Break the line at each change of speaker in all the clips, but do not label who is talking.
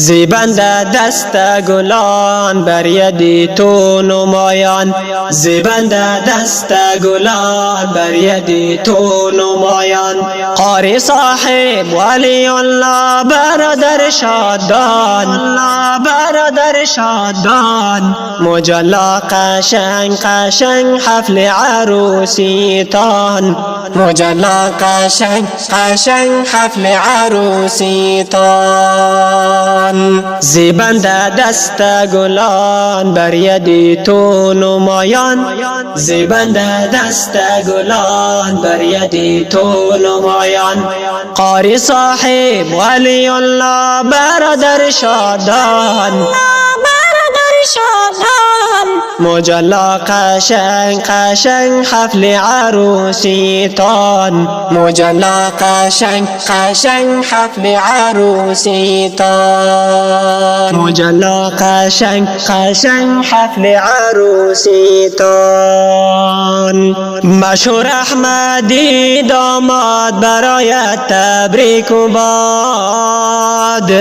زیبند دست گلان بر ید تو نمایان، زیبند دست گلان بر ید تو نمایان. قاری صاحب ولی الله برادر شادان، برادر شادان. مجلا قشنگ قشنگ حفل عروسیتان، مجلا قشنگ قشنگ حفل عروسیتان. زیبند دست گلان بر ید تو نمایان، زیبند دست گلان بر ید تو نمایان. قاری صاحب ولی الله برادر شادان، مجلا قشنگ قشنگ حفل عروسیتان، مجلا قشنگ قشنگ حفل عروسیتان، مجلا قشنگ قشنگ حفل عروسیتان. مشهور احمدی داماد برایت تبریک و باد،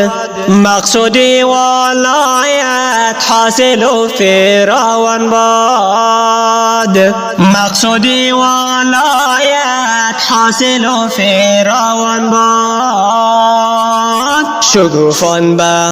مقصودی ولایت حاصل و فراوان باد، مقصودی ولایت حاصل و فراوان باد. شگوفان با